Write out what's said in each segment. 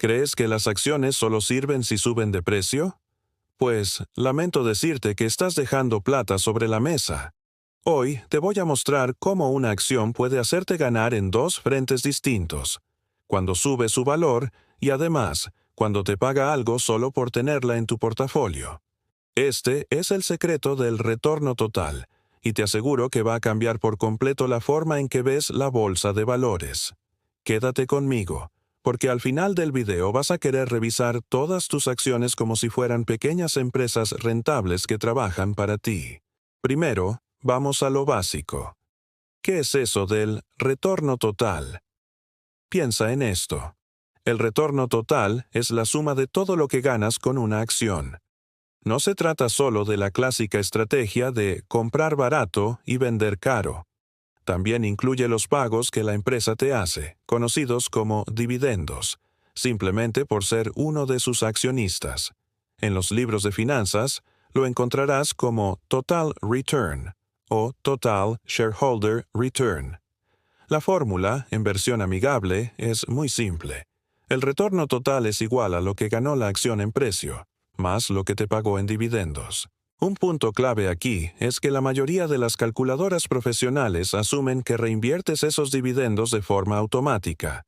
¿Crees que las acciones solo sirven si suben de precio? Pues, lamento decirte que estás dejando plata sobre la mesa. Hoy te voy a mostrar cómo una acción puede hacerte ganar en dos frentes distintos. Cuando sube su valor y además, cuando te paga algo solo por tenerla en tu portafolio. Este es el secreto del retorno total, y te aseguro que va a cambiar por completo la forma en que ves la bolsa de valores. Quédate conmigo, porque al final del video vas a querer revisar todas tus acciones como si fueran pequeñas empresas rentables que trabajan para ti. Primero, vamos a lo básico. ¿Qué es eso del retorno total? Piensa en esto. El retorno total es la suma de todo lo que ganas con una acción. No se trata solo de la clásica estrategia de comprar barato y vender caro. También incluye los pagos que la empresa te hace, conocidos como dividendos, simplemente por ser uno de sus accionistas. En los libros de finanzas, lo encontrarás como Total Return o Total Shareholder Return. La fórmula, en versión amigable, es muy simple. El retorno total es igual a lo que ganó la acción en precio, más lo que te pagó en dividendos. Un punto clave aquí es que la mayoría de las calculadoras profesionales asumen que reinviertes esos dividendos de forma automática.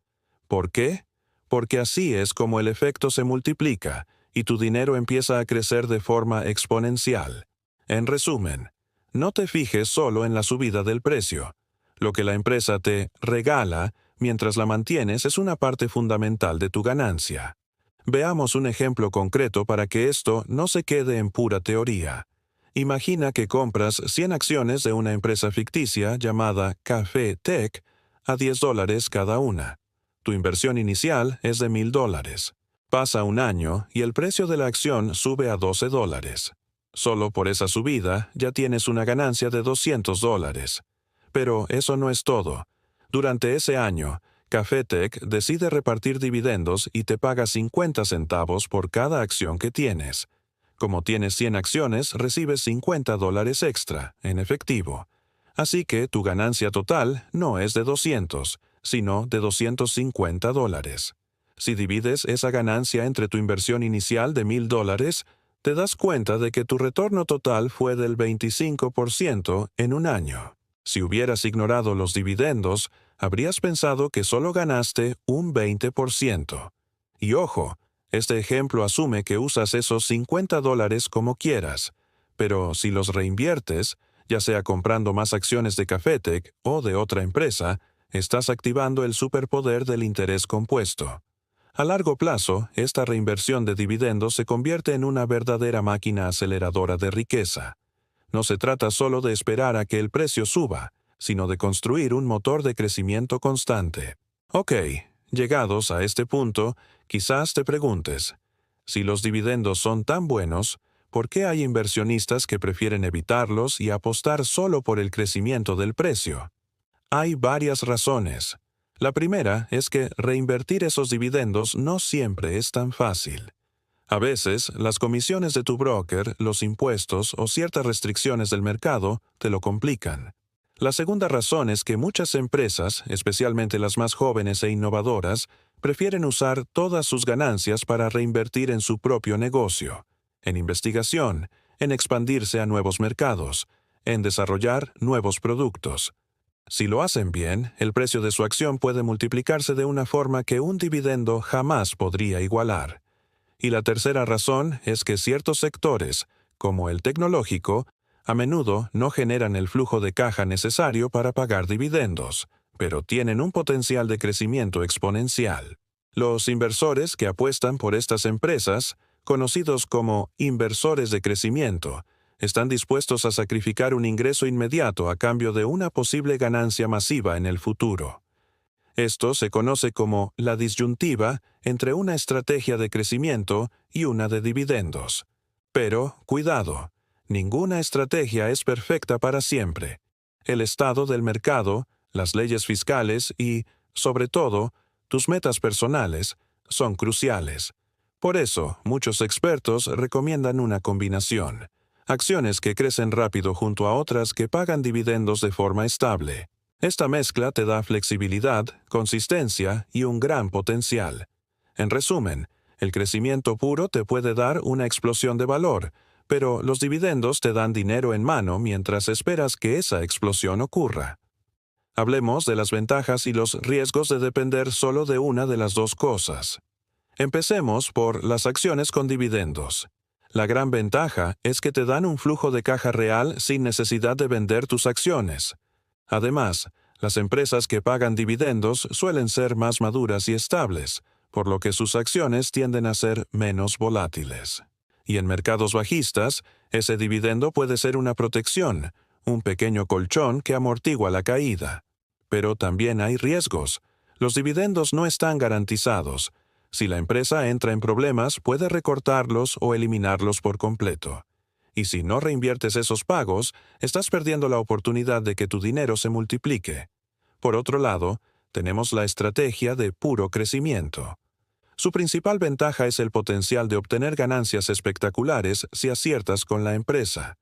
¿Por qué? Porque así es como el efecto se multiplica y tu dinero empieza a crecer de forma exponencial. En resumen, no te fijes solo en la subida del precio. Lo que la empresa te regala mientras la mantienes es una parte fundamental de tu ganancia. Veamos un ejemplo concreto para que esto no se quede en pura teoría. Imagina que compras 100 acciones de una empresa ficticia llamada Café Tech a $10 cada una. Tu inversión inicial es de $1,000. Pasa un año y el precio de la acción sube a $12. Solo por esa subida ya tienes una ganancia de $200. Pero eso no es todo. Durante ese año, Café Tech decide repartir dividendos y te paga 50 centavos por cada acción que tienes. Como tienes 100 acciones, recibes $50 extra, en efectivo. Así que tu ganancia total no es de 200, sino de $250. Si divides esa ganancia entre tu inversión inicial de $1,000, te das cuenta de que tu retorno total fue del 25% en un año. Si hubieras ignorado los dividendos, habrías pensado que solo ganaste un 20%. Y ojo, este ejemplo asume que usas esos $50 como quieras, pero si los reinviertes, ya sea comprando más acciones de Cafetec o de otra empresa, estás activando el superpoder del interés compuesto. A largo plazo, esta reinversión de dividendos se convierte en una verdadera máquina aceleradora de riqueza. No se trata solo de esperar a que el precio suba, sino de construir un motor de crecimiento constante. Ok, llegados a este punto, quizás te preguntes, si los dividendos son tan buenos, ¿por qué hay inversionistas que prefieren evitarlos y apostar solo por el crecimiento del precio? Hay varias razones. La primera es que reinvertir esos dividendos no siempre es tan fácil. A veces, las comisiones de tu broker, los impuestos o ciertas restricciones del mercado te lo complican. La segunda razón es que muchas empresas, especialmente las más jóvenes e innovadoras, prefieren usar todas sus ganancias para reinvertir en su propio negocio, en investigación, en expandirse a nuevos mercados, en desarrollar nuevos productos. Si lo hacen bien, el precio de su acción puede multiplicarse de una forma que un dividendo jamás podría igualar. Y la tercera razón es que ciertos sectores, como el tecnológico, a menudo no generan el flujo de caja necesario para pagar dividendos, pero tienen un potencial de crecimiento exponencial. Los inversores que apuestan por estas empresas, conocidos como inversores de crecimiento, están dispuestos a sacrificar un ingreso inmediato a cambio de una posible ganancia masiva en el futuro. Esto se conoce como la disyuntiva entre una estrategia de crecimiento y una de dividendos. Pero, cuidado, ninguna estrategia es perfecta para siempre. El estado del mercado, las leyes fiscales y, sobre todo, tus metas personales son cruciales. Por eso, muchos expertos recomiendan una combinación. Acciones que crecen rápido junto a otras que pagan dividendos de forma estable. Esta mezcla te da flexibilidad, consistencia y un gran potencial. En resumen, el crecimiento puro te puede dar una explosión de valor, pero los dividendos te dan dinero en mano mientras esperas que esa explosión ocurra. Hablemos de las ventajas y los riesgos de depender solo de una de las dos cosas. Empecemos por las acciones con dividendos. La gran ventaja es que te dan un flujo de caja real sin necesidad de vender tus acciones. Además, las empresas que pagan dividendos suelen ser más maduras y estables, por lo que sus acciones tienden a ser menos volátiles. Y en mercados bajistas, ese dividendo puede ser una protección, un pequeño colchón que amortigua la caída. Pero también hay riesgos. Los dividendos no están garantizados. Si la empresa entra en problemas, puede recortarlos o eliminarlos por completo. Y si no reinviertes esos pagos, estás perdiendo la oportunidad de que tu dinero se multiplique. Por otro lado, tenemos la estrategia de puro crecimiento. Su principal ventaja es el potencial de obtener ganancias espectaculares si aciertas con la empresa.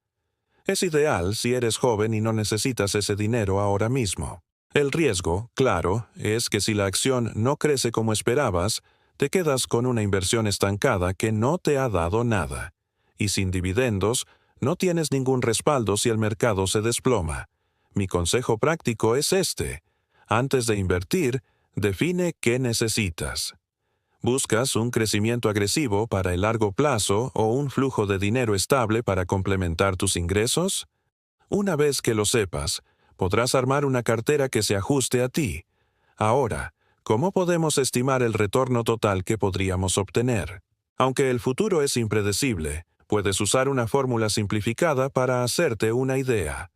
Es ideal si eres joven y no necesitas ese dinero ahora mismo. El riesgo, claro, es que si la acción no crece como esperabas, te quedas con una inversión estancada que no te ha dado nada. Y sin dividendos, no tienes ningún respaldo si el mercado se desploma. Mi consejo práctico es este. Antes de invertir, define qué necesitas. ¿Buscas un crecimiento agresivo para el largo plazo o un flujo de dinero estable para complementar tus ingresos? Una vez que lo sepas, podrás armar una cartera que se ajuste a ti. Ahora, ¿cómo podemos estimar el retorno total que podríamos obtener? Aunque el futuro es impredecible, puedes usar una fórmula simplificada para hacerte una idea.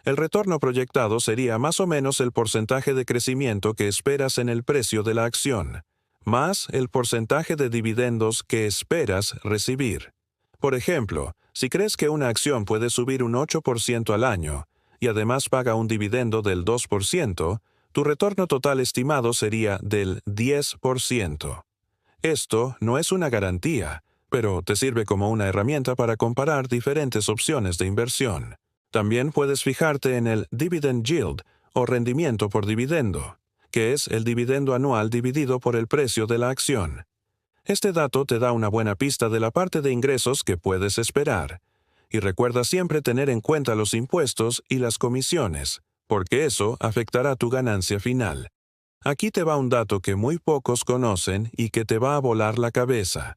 El retorno proyectado sería más o menos el porcentaje de crecimiento que esperas en el precio de la acción, más el porcentaje de dividendos que esperas recibir. Por ejemplo, si crees que una acción puede subir un 8% al año, y además paga un dividendo del 2%, tu retorno total estimado sería del 10%. Esto no es una garantía, pero te sirve como una herramienta para comparar diferentes opciones de inversión. También puedes fijarte en el dividend yield, o rendimiento por dividendo, que es el dividendo anual dividido por el precio de la acción. Este dato te da una buena pista de la parte de ingresos que puedes esperar. Y recuerda siempre tener en cuenta los impuestos y las comisiones, porque eso afectará tu ganancia final. Aquí te va un dato que muy pocos conocen y que te va a volar la cabeza.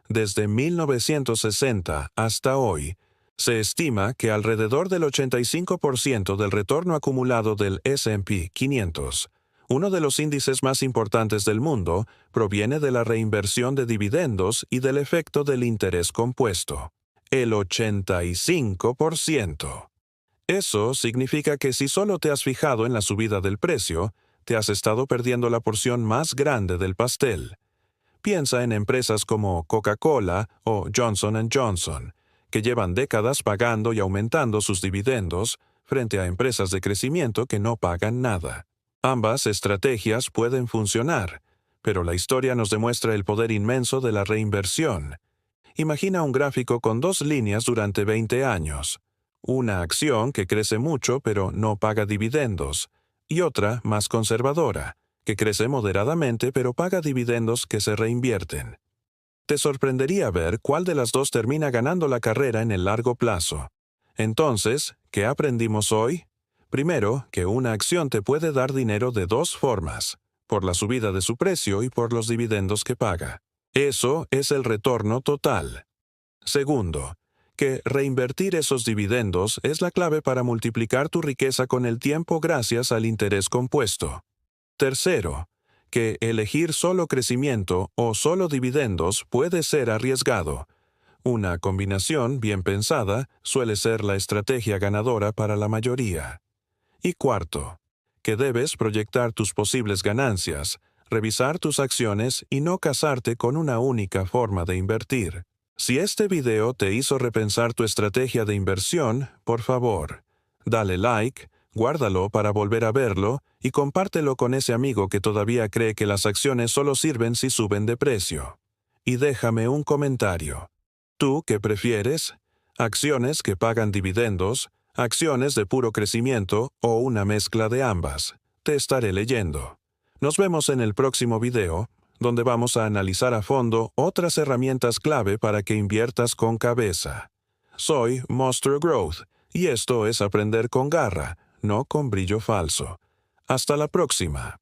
Desde 1960 hasta hoy, se estima que alrededor del 85% del retorno acumulado del S&P 500, uno de los índices más importantes del mundo, proviene de la reinversión de dividendos y del efecto del interés compuesto. El 85%. Eso significa que si solo te has fijado en la subida del precio, te has estado perdiendo la porción más grande del pastel. Piensa en empresas como Coca-Cola o Johnson & Johnson, que llevan décadas pagando y aumentando sus dividendos frente a empresas de crecimiento que no pagan nada. Ambas estrategias pueden funcionar, pero la historia nos demuestra el poder inmenso de la reinversión. Imagina un gráfico con dos líneas durante 20 años. Una acción que crece mucho pero no paga dividendos, y otra más conservadora, que crece moderadamente pero paga dividendos que se reinvierten. Te sorprendería ver cuál de las dos termina ganando la carrera en el largo plazo. Entonces, ¿qué aprendimos hoy? Primero, que una acción te puede dar dinero de dos formas, por la subida de su precio y por los dividendos que paga. Eso es el retorno total. Segundo, que reinvertir esos dividendos es la clave para multiplicar tu riqueza con el tiempo gracias al interés compuesto. Tercero, que elegir solo crecimiento o solo dividendos puede ser arriesgado. Una combinación bien pensada suele ser la estrategia ganadora para la mayoría. Y cuarto, que debes proyectar tus posibles ganancias, revisar tus acciones y no casarte con una única forma de invertir. Si este video te hizo repensar tu estrategia de inversión, por favor, dale like, guárdalo para volver a verlo y compártelo con ese amigo que todavía cree que las acciones solo sirven si suben de precio. Y déjame un comentario. ¿Tú qué prefieres? ¿Acciones que pagan dividendos, acciones de puro crecimiento o una mezcla de ambas? Te estaré leyendo. Nos vemos en el próximo video. donde vamos a analizar a fondo otras herramientas clave para que inviertas con cabeza. Soy Monster Growth, y esto es aprender con garra, no con brillo falso. Hasta la próxima.